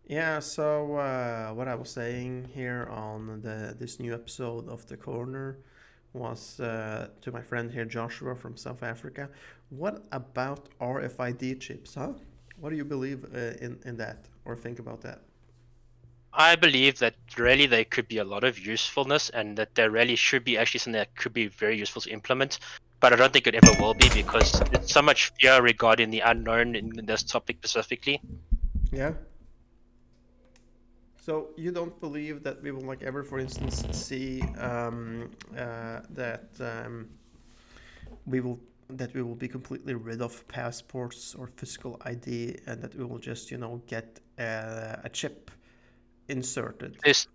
Yeah, so what I was saying here on this new episode of The Corner was to my friend here, Joshua from South Africa. What about RFID chips, huh? What do you believe in that or think about that? I believe that really there could be a lot of usefulness and that there really should be actually something that could be very useful to implement. But I don't think it ever will be because it's so much fear regarding the unknown in this topic specifically. Yeah. So you don't believe that we will like ever, for instance, see that we will we will be completely rid of passports or physical ID, and that we will just get a chip inserted. There's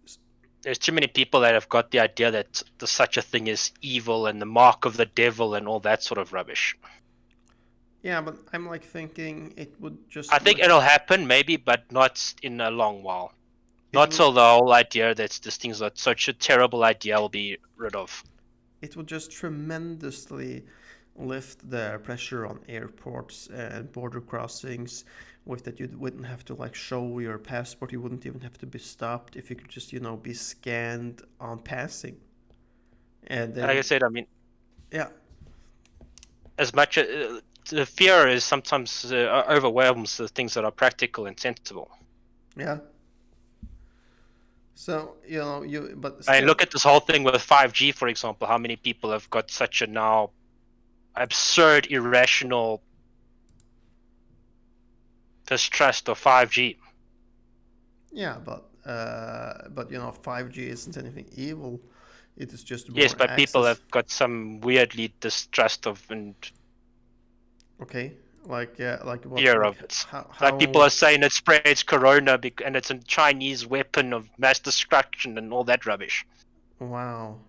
there's too many people that have got the idea that there's such a thing as evil and the mark of the devil and all that sort of rubbish. Yeah, but I'm like thinking it would I just think like it'll happen maybe, but not in a long while. it Not would till the whole idea that this thing's such a terrible idea will be rid of. it would just tremendously lift the pressure on airports and border crossings, with that you wouldn't have to like show your passport, you wouldn't even have to be stopped if you could just be scanned on passing. And Like I then said, I mean, yeah. as much the fear is sometimes overwhelms the things that are practical and sensible. Yeah. So you but I mean, still. look at this whole thing with 5G, for example. How many people have got such a now absurd, irrational distrust of 5G? Yeah, but 5G isn't anything evil. It is just Yes, more but people access. have got some weirdly distrust of and Okay, like what? fear Like of it. Like people how? are saying it spreads corona and it's a Chinese weapon of mass destruction and all that rubbish. Wow,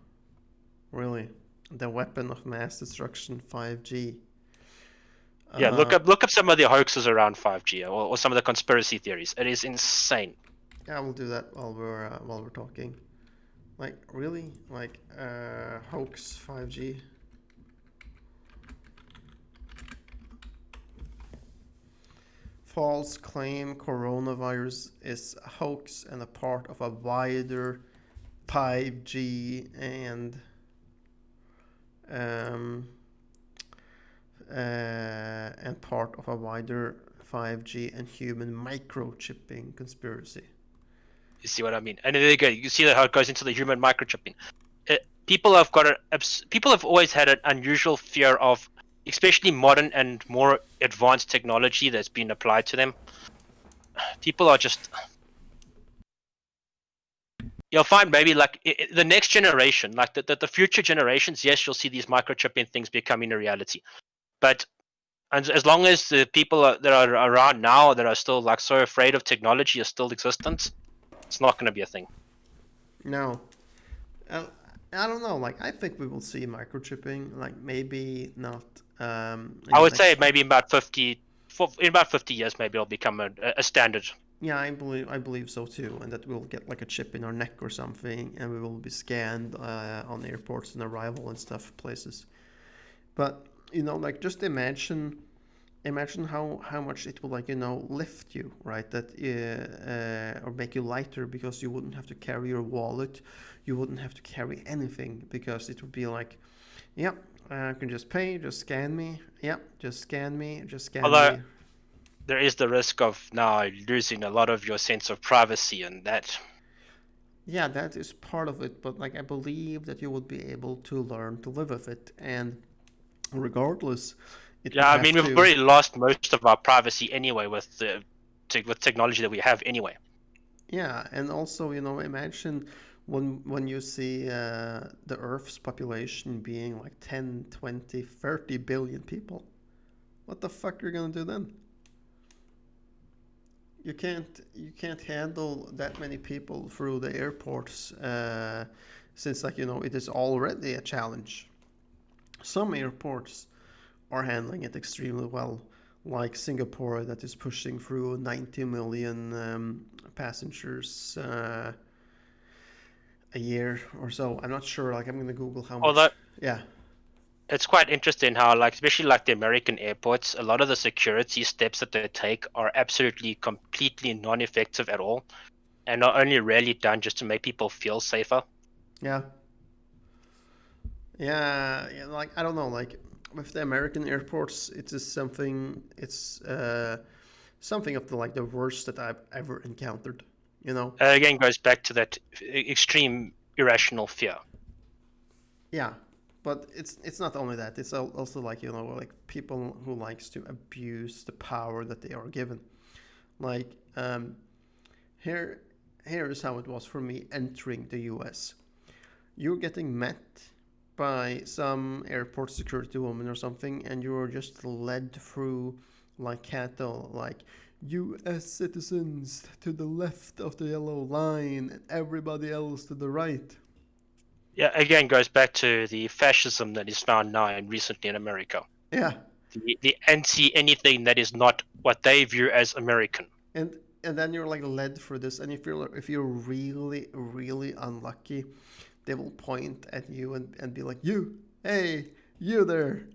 really? The weapon of mass destruction, 5G. Yeah, Uh, look up some of the hoaxes around 5G or some of the conspiracy theories. It is insane. yeah, we'll do that while we're talking. Like really? Like hoax 5G. False claim coronavirus is a hoax and a part of a wider 5G um, and part of a wider 5G and human microchipping conspiracy. You see what I mean? And there you go. You see how it goes into the human microchipping. People have got people have always had an unusual fear of, especially modern and more advanced technology that's been applied to them. People are just. You'll find maybe like the next generation, like the future generations. Yes, you'll see these microchipping things becoming a reality. But as long as the people that are around now that are still like so afraid of technology are still existent, it's not going to be a thing. No, uh, I don't know. Like I think we will see microchipping. Like maybe not in I the would say next. maybe in about 50, in about 50 years, maybe it'll become a standard. Yeah, I believe so too, and that we'll get like a chip in our neck or something, and we will be scanned on airports and arrival and stuff places. But like just imagine how much it will like lift you, right? That or make you lighter, because you wouldn't have to carry your wallet, you wouldn't have to carry anything, because it would be like, yep, I can just pay, just scan me, yep, just scan me, just scan Although me. there is the risk of now losing a lot of your sense of privacy and that. Yeah, that is part of it, but like I believe that you would be able to learn to live with it, and regardless, it would Yeah, I mean have we've to. already lost most of our privacy anyway with the with technology that we have anyway. Yeah, and also, imagine when you see the Earth's population being like 10, 20, 30 billion people. What the fuck are you gonna do then? You can't handle that many people through the airports, since like it is already a challenge. Some airports are handling it extremely well, like Singapore, that is pushing through 90 million passengers a year or so. I'm not sure. Like I'm gonna Google how Although much. Yeah. it's quite interesting how, like, especially like the American airports, a lot of the security steps that they take are absolutely completely non-effective at all, and are only really done just to make people feel safer. Yeah. Yeah, like I don't know, like with the American airports, it is something. It's something of the like the worst that I've ever encountered. You know? Again, goes back to that extreme irrational fear. Yeah, but it's not only that. It's also like like people who likes to abuse the power that they are given. Like here, here is how it was for me entering the U.S. You're getting met by some airport security woman or something, and you're just led through like cattle, like U.S. citizens to the left of the yellow line, and everybody else to the right. Yeah, again, goes back to the fascism that is found now and recently in America. Yeah, The anti anything that is not what they view as American. and and then you're like led through this, and if you're really unlucky, they will point at you and be like, you, hey, you there.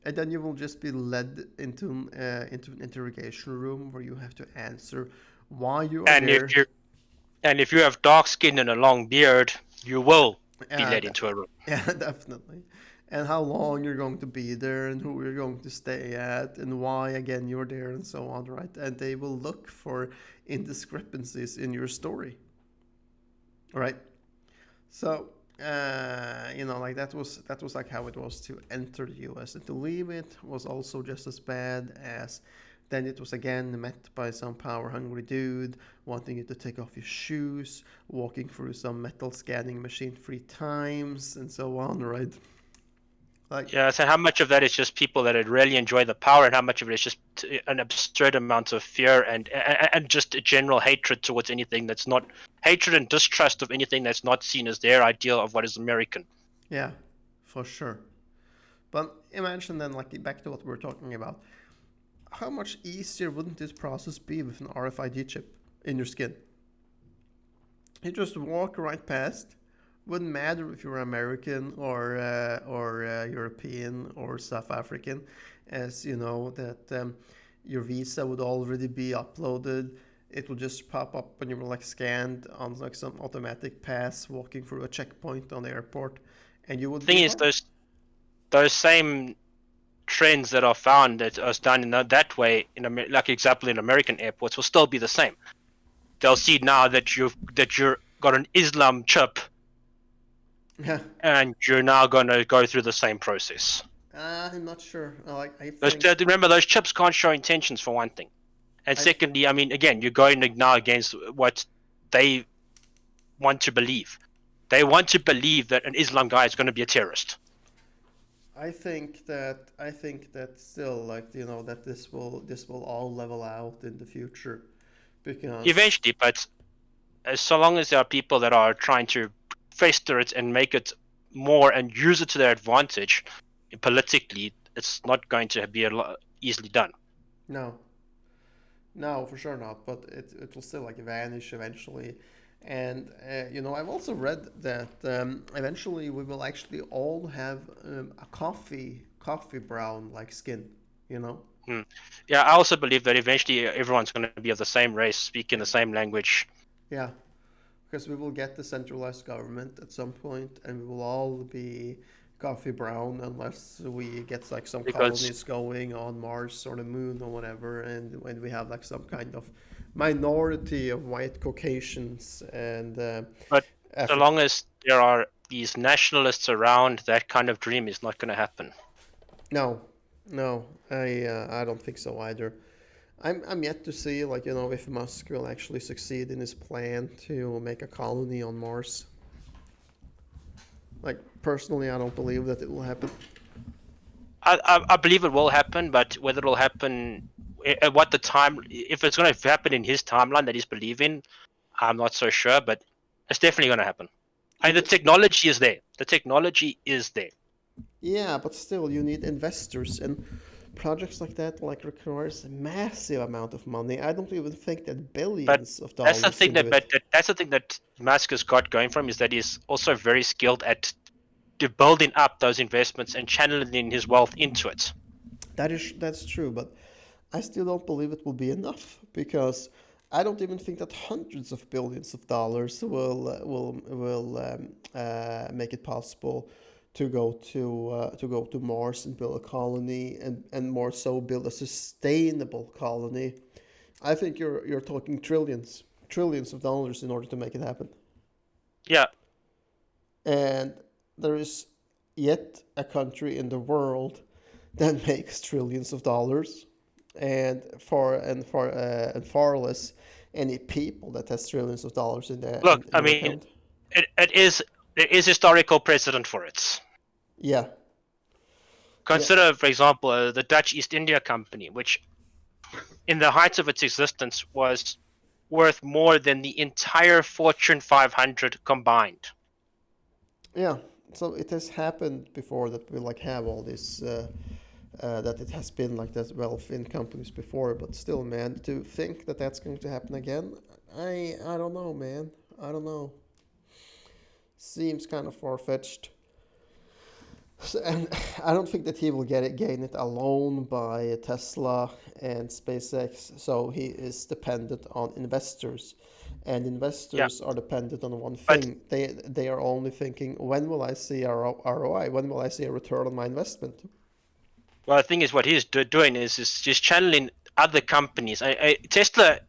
And then you will just be led into an interrogation room where you have to answer why you are And there. if you have dark skin and a long beard, you will be Yeah, led into a room. yeah, definitely. And how long you're going to be there, and who you're going to stay at, and why again you're there, and so on, right? And they will look for indiscrepancies in your story, right? So like that was like how it was to enter the U.S. and to leave it was also just as bad as. Then it was again met by some power hungry dude wanting you to take off your shoes, walking through some metal scanning machine 3 times, and so on, right? Like, Yeah, so how much of that is just people that really enjoy the power, and how much of it is just an absurd amount of fear and just a general hatred towards anything that's not hatred and distrust of anything that's not seen as their ideal of what is American. yeah, for sure. But imagine then, like, back to what we were talking about. How much easier wouldn't this process be with an RFID chip in your skin? You just walk right past. Wouldn't matter if you're American or European or South African, as you know that your visa would already be uploaded. It will just pop up when you were like scanned on like some automatic pass walking through a checkpoint on the airport, and you would Thing be is, fine. those same trends that are found that are done in that way like example in American airports will still be the same. They'll see now that you're got an Islam chip, Yeah, and you're now going to go through the same process. I'm not sure. Like I Those, think remember, those chips can't show intentions for one thing, and I secondly, I mean, again, you're going now against what they want to believe. They want to believe that an Islam guy is going to be a terrorist. I think that still like that this will all level out in the future because Eventually, but so long as there are people that are trying to fester it and make it more and use it to their advantage politically, it's not going to be easily done. no, no, for sure not. But it will still like vanish eventually. And I've also read that eventually we will actually all have a coffee brown like skin. You know? Hmm. Yeah, I also believe that eventually everyone's going to be of the same race, speaking the same language. Yeah, because we will get the centralized government at some point, and we will all be coffee brown unless we get like some Because, colonies going on Mars or the moon or whatever, and when we have like some kind of minority of white Caucasians and but so African. long as there are these nationalists around, that kind of dream is not going to happen. No, no, I don't think so either. I'm yet to see like if Musk will actually succeed in his plan to make a colony on Mars. Like personally, I don't believe that it will happen. I believe it will happen, but whether it'll happen at what the time, if it's going to happen in his timeline that he's believing, I'm not so sure, but it's definitely going to happen. The technology is there. The technology is there. Yeah, but still, you need investors, and projects like that like requires a massive amount of money. I don't even think that But billions of that's dollars can do it. that's the thing that Musk has got going for him, is that he's also very skilled at building up those investments and channeling his wealth into it. That's true, but I still don't believe it will be enough because I don't even think that hundreds of billions of dollars will make it possible to go to Mars and build a colony and more so build a sustainable colony. I think you're talking trillions of dollars in order to make it happen. Yeah. And there is yet a country in the world that makes trillions of dollars, and far less any people that has trillions of dollars Look, in I their mean, account. there is historical precedent for it. Yeah, Consider, for example, the Dutch East India Company, which in the height of its existence was worth more than the entire Fortune 500 combined. yeah. So it has happened before that we like have all this. That it has been like that wealth in companies before, but still, man, to think that that's going to happen again, I don't know, man. I don't know. Seems kind of far fetched. And I don't think that he will gain it alone by Tesla and SpaceX. So he is dependent on investors, and Yeah, investors are dependent on one but thing. They are only thinking, when will I see a ROI? When will I see a return on my investment? well, the thing is, what he's doing is just channeling other companies. Tesla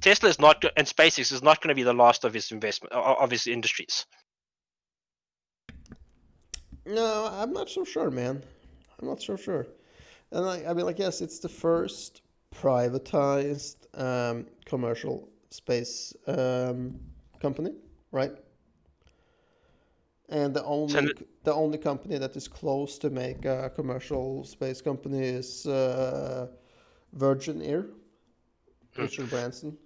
is not, and SpaceX is not going to be the last of his investment of his industries. No, I'm not so sure, man. I'm not so sure. And I mean, like, yes, it's the first privatized commercial space company, right? And So, the only company that is close to make a commercial space company is Virgin Air, Richard Branson.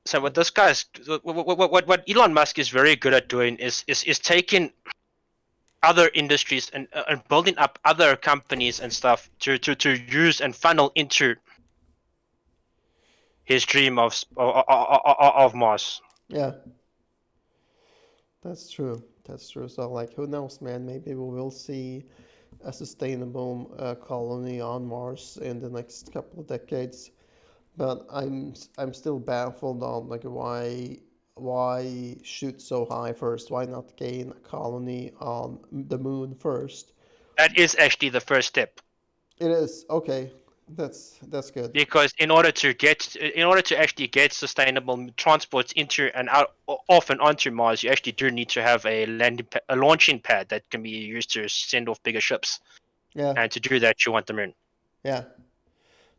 so what this guy's, what Elon Musk is very good at doing is taking other industries and building up other companies and stuff to use and funnel into his dream of Mars. Yeah, that's true. That's true. So, like, who knows, man? Maybe we will see a sustainable colony on Mars in the next couple of decades. But I'm still baffled on like why shoot so high first? Why not gain a colony on the moon first? That is actually the first step. It is okay. That's good. Because in order to actually get sustainable transports into and out off and onto Mars, you actually do need to have a launching pad that can be used to send off bigger ships. Yeah, And to do that, you want the moon. yeah,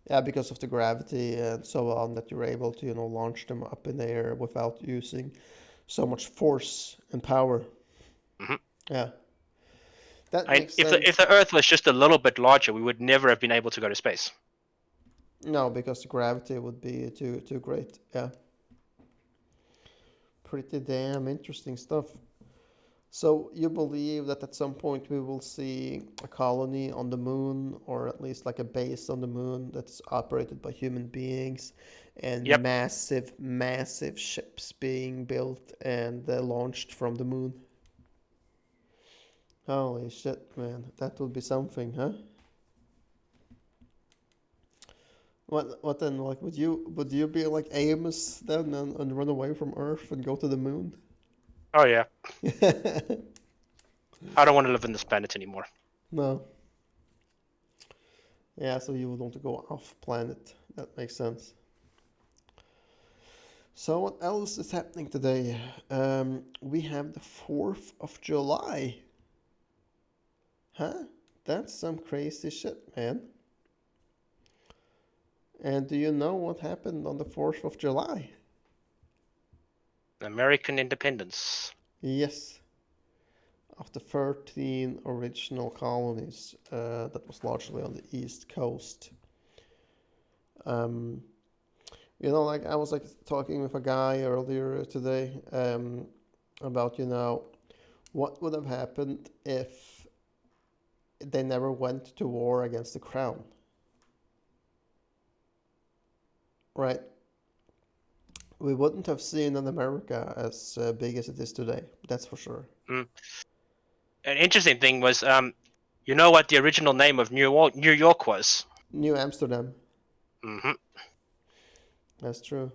yeah. Because of the gravity and so on, that you're able to launch them up in the air without using so much force and power. Hmm. Yeah, that And makes if sense. the Earth was just a little bit larger, we would never have been able to go to space. No, because the gravity would be too great. Yeah, pretty damn interesting stuff. So you believe that at some point we will see a colony on the moon, or at least like a base on the moon that's operated by human beings, and Yep. massive ships being built and launched from the moon? Holy shit, man, that would be something, huh? What then? Like, would you be like Amos then and run away from Earth and go to the moon? Oh yeah. I don't want to live on this planet anymore. No. Yeah, so you would want to go off planet. That makes sense. So what else is happening today? We have the 4th of July. Huh? That's some crazy shit, man. And do you know what happened on the 4th of July? American independence. Yes. Of the 13 original colonies that was largely on the East Coast. Um, like I was like talking with a guy earlier today about, what would have happened if they never went to war against the crown, right? We wouldn't have seen an America as big as it is today. That's for sure. Mm. an interesting thing was, you know what the original name of New York was? New Amsterdam. Hmm. That's true.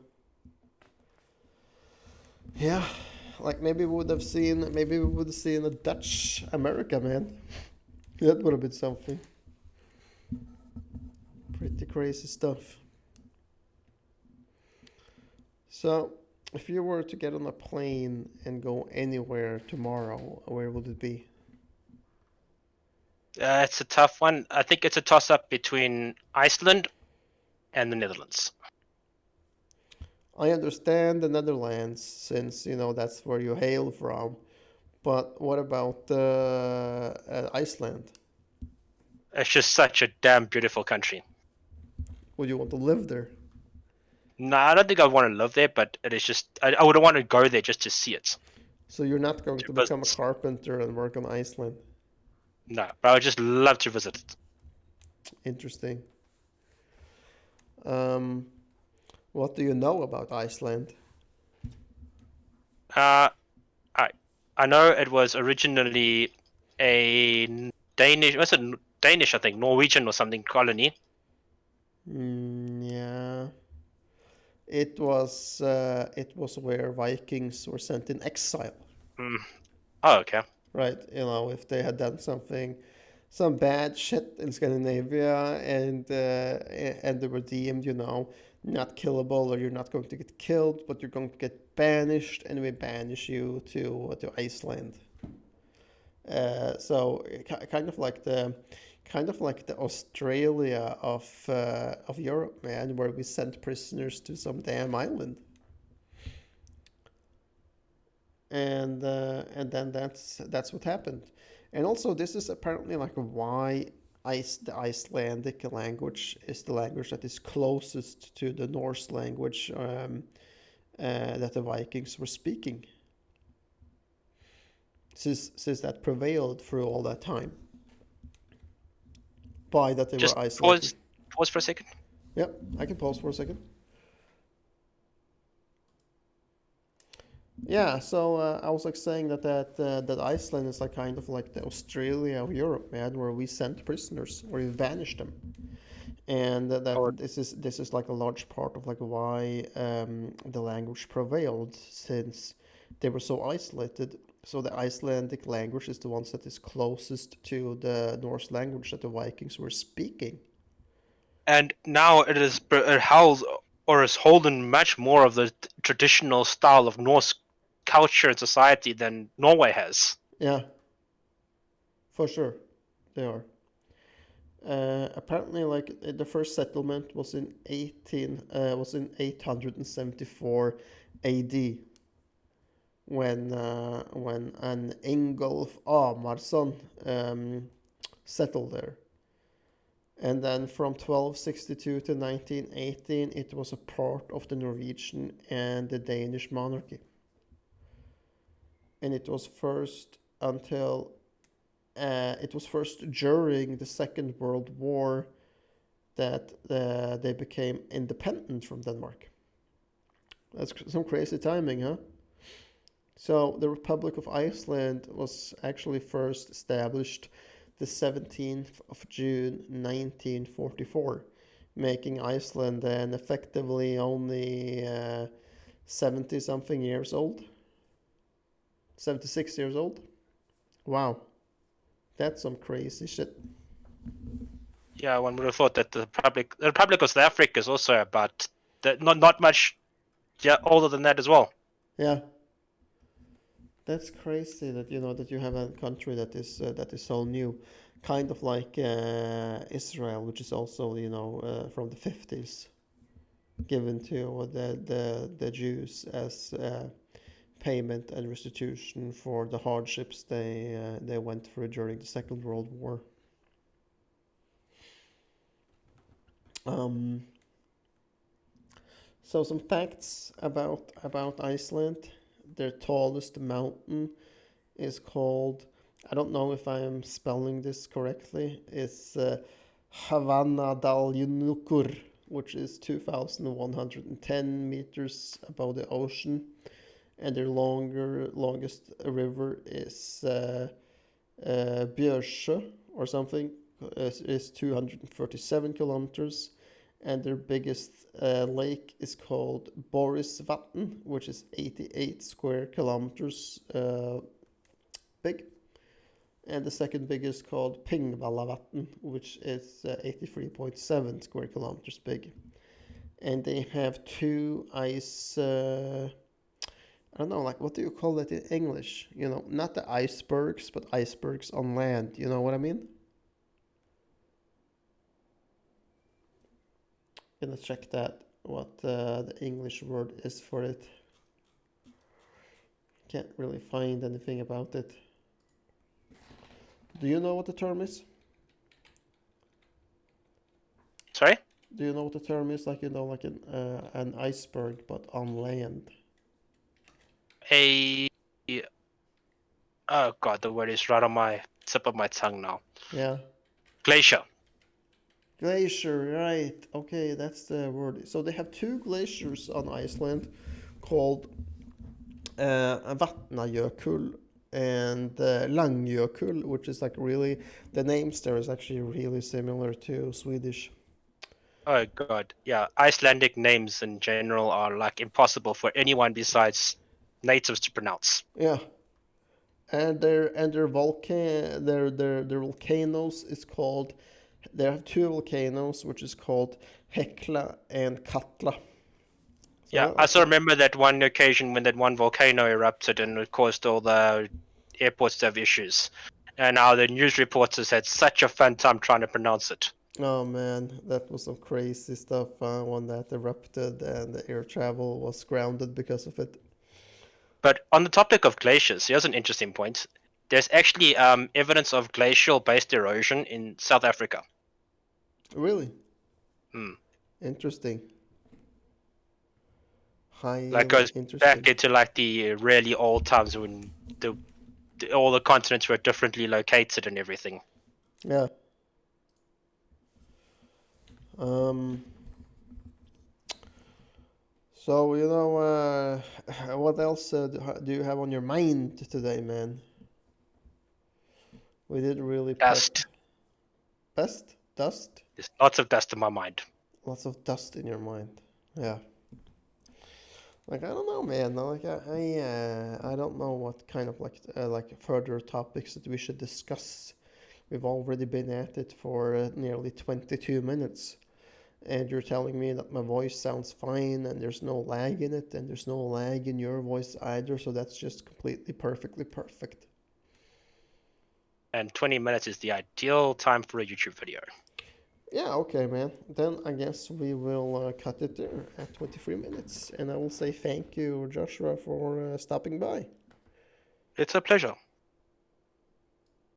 Yeah, like maybe we would have seen, maybe we would have seen a Dutch America, man. That would have been something. Pretty crazy stuff. So, if you were to get on a plane and go anywhere tomorrow, where would it be? It's a tough one. I think it's a toss-up between Iceland and the Netherlands. I understand the Netherlands, since you know that's where you hail from. But what about Iceland? It's just such a damn beautiful country. Would you want to live there? No, I don't think I want to live there, but it is just I would want to go there just to see it, So you're not going to to become a visit. carpenter and work on Iceland? No, but I would just love to visit it. Interesting. Um, what do you know about Iceland? Uh, I I know it was originally a Danish, was it Danish? I think Norwegian or something colony. Yeah, it was where Vikings were sent in exile, Mm. Oh, okay. right? You know, if they had done something, some bad shit in Scandinavia, and they were deemed, you know, not killable, or you're not going to get killed, but you're going to get banished, and we banish you to Iceland. So kind of like the Australia of Europe, man, where we sent prisoners to some damn island, and then that's what happened. And also, this is apparently like why the Icelandic language is the language that is closest to the Norse language, that the Vikings were speaking, since that prevailed through all that time, by that they were Just isolated. pause for a second. Yep, I can pause for a second. Yeah, so I was like saying that Iceland is like kind of like the Australia of Europe, man, where we sent prisoners, where we banished them, and Or that this is like a large part of like why the language prevailed, since they were so isolated. So the Icelandic language is the one that is closest to the Norse language that the Vikings were speaking. and now it held or is holding much more of the traditional style of Norse culture and society than Norway has. Yeah, for sure, they are. Apparently, like the first settlement was in 874 A.D. When an Ingolf Amarsson settled there, and then from 1262 to 1918, it was a part of the Norwegian and the Danish monarchy, and it was first during the Second World War that they became independent from Denmark. That's some crazy timing, huh? So the Republic of Iceland was actually first established the 17th of June 1944, making Iceland then effectively only 70 something years old. 76 years old. Wow, that's some crazy shit. Yeah, one would have thought that the Republic of South Africa is also about not much, yeah, older than that as well. Yeah, that's crazy that you know that you have a country that is so new, kind of like Israel, which is also from the 50s, given to the Jews as payment and restitution for the hardships they went through during the Second World War. Um, so some facts about Iceland. Their tallest mountain is called, I don't know if I am spelling this correctly, it's Havannadaljunukur, which is 2,110 meters above the ocean. And their longest river is Björsjö or something is 237 kilometers, and their biggest lake is called Borisvatn, which is 88 square kilometers big. And the second biggest called Pingvallavatn, which is 83.7 square kilometers big. And they have two ice, I don't know, like what do you call that in English? You know, not the icebergs, but icebergs on land. You know what I mean? Gonna check that, what the English word is for it. Can't really find anything about it. Do you know what the term is? Sorry? Do you know what the term is? Like, you know, like an iceberg, but on land. Oh god, the word is right on my tip of my tongue now. Yeah. Glacier. Glacier, right. Okay, that's the word. So they have two glaciers on Iceland called Vatnajökull and Langjökull, which is like really, the names there is actually really similar to Swedish. Oh god, yeah. Icelandic names in general are like impossible for anyone besides natives to pronounce. Yeah. And their volcanoes is called, they have two volcanoes which is called Hekla and Katla. So Yeah, I still remember that one occasion when that one volcano erupted and it caused all the airports to have issues. And now the news reporters had such a fun time trying to pronounce it. Oh man, that was some crazy stuff when that erupted and the air travel was grounded because of it. But on the topic of glaciers, here's an interesting point. There's actually evidence of glacial-based erosion in South Africa. Really? Hmm. Interesting. Highly Like goes interesting. back into like the really old times when all the continents were differently located and everything. Yeah. Um. So you know, what else do you have on your mind today, man? We didn't really prep. Dust. Best dust. There's lots of dust in my mind. Lots of dust in your mind. Yeah. Like I don't know, man. Like I don't know what kind of like further topics that we should discuss. We've already been at it for nearly 22 minutes, and you're telling me that my voice sounds fine, and there's no lag in it, and there's no lag in your voice either. So that's just completely perfectly perfect. And 20 minutes is the ideal time for a YouTube video. Yeah, okay, man. Then I guess we will cut it there at 23 minutes. And I will say thank you, Joshua, for stopping by. It's a pleasure.